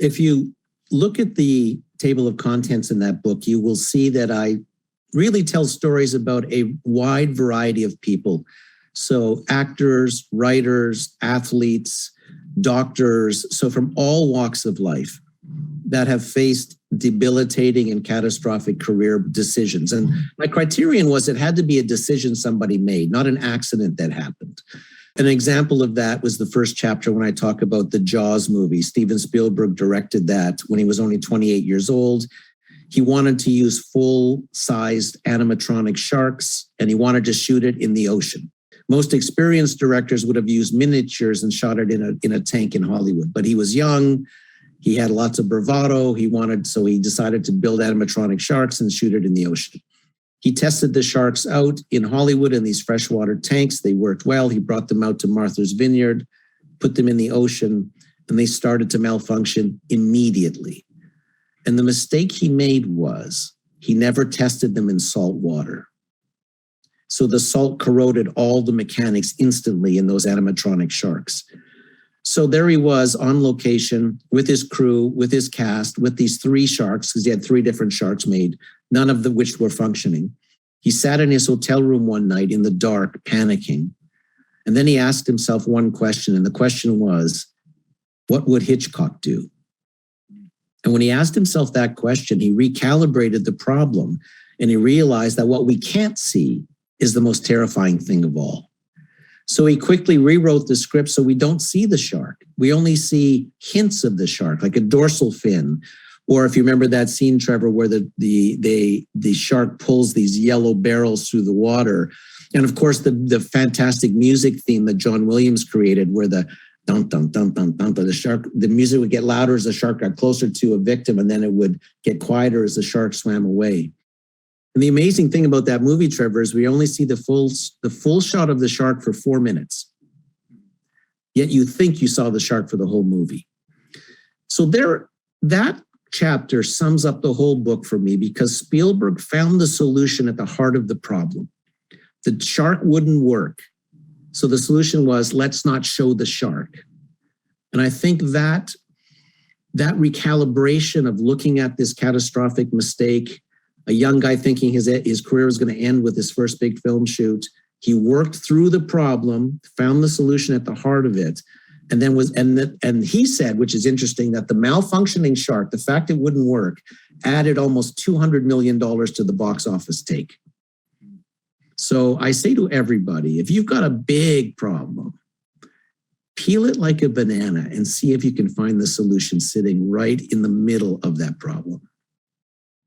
If you look at the table of contents in that book, you will see that I really tell stories about a wide variety of people. So actors, writers, athletes, doctors, so from all walks of life that have faced debilitating and catastrophic career decisions. And my criterion was it had to be a decision somebody made, not an accident that happened. An example of that was the first chapter when I talk about the Jaws movie. Steven Spielberg directed that when he was only 28 years old. He wanted to use full-sized animatronic sharks, and he wanted to shoot it in the ocean. Most experienced directors would have used miniatures and shot it in a tank in Hollywood. But he was young. He had lots of bravado. So he decided to build animatronic sharks and shoot it in the ocean. He tested the sharks out in Hollywood in these freshwater tanks. They worked well. He brought them out to Martha's Vineyard, put them in the ocean, and they started to malfunction immediately. And the mistake he made was he never tested them in salt water. So the salt corroded all the mechanics instantly in those animatronic sharks. So there he was on location with his crew, with his cast, with these 3 sharks, because he had 3 different sharks made, none of which were functioning. He sat in his hotel room one night in the dark, panicking. And then he asked himself one question, and the question was, what would Hitchcock do? And when he asked himself that question, he recalibrated the problem, and he realized that what we can't see is the most terrifying thing of all. So he quickly rewrote the script so we don't see the shark. We only see hints of the shark, like a dorsal fin. Or if you remember that scene, Trevor, where the shark pulls these yellow barrels through the water. And of course, the fantastic music theme that John Williams created, where the dun dun dun dun dun, the music would get louder as the shark got closer to a victim, and then it would get quieter as the shark swam away. And the amazing thing about that movie, Trevor, is we only see the full shot of the shark for 4 minutes. Yet you think you saw the shark for the whole movie. So that chapter sums up the whole book for me, because Spielberg found the solution at the heart of the problem. The shark wouldn't work. So the solution was, let's not show the shark. And I think that recalibration of looking at this catastrophic mistake, a young guy thinking his career was going to end with his first big film shoot. He worked through the problem, found the solution at the heart of it, and he said, which is interesting, that the malfunctioning shark, the fact it wouldn't work, added almost $200 million to the box office take. So I say to everybody, if you've got a big problem, peel it like a banana and see if you can find the solution sitting right in the middle of that problem.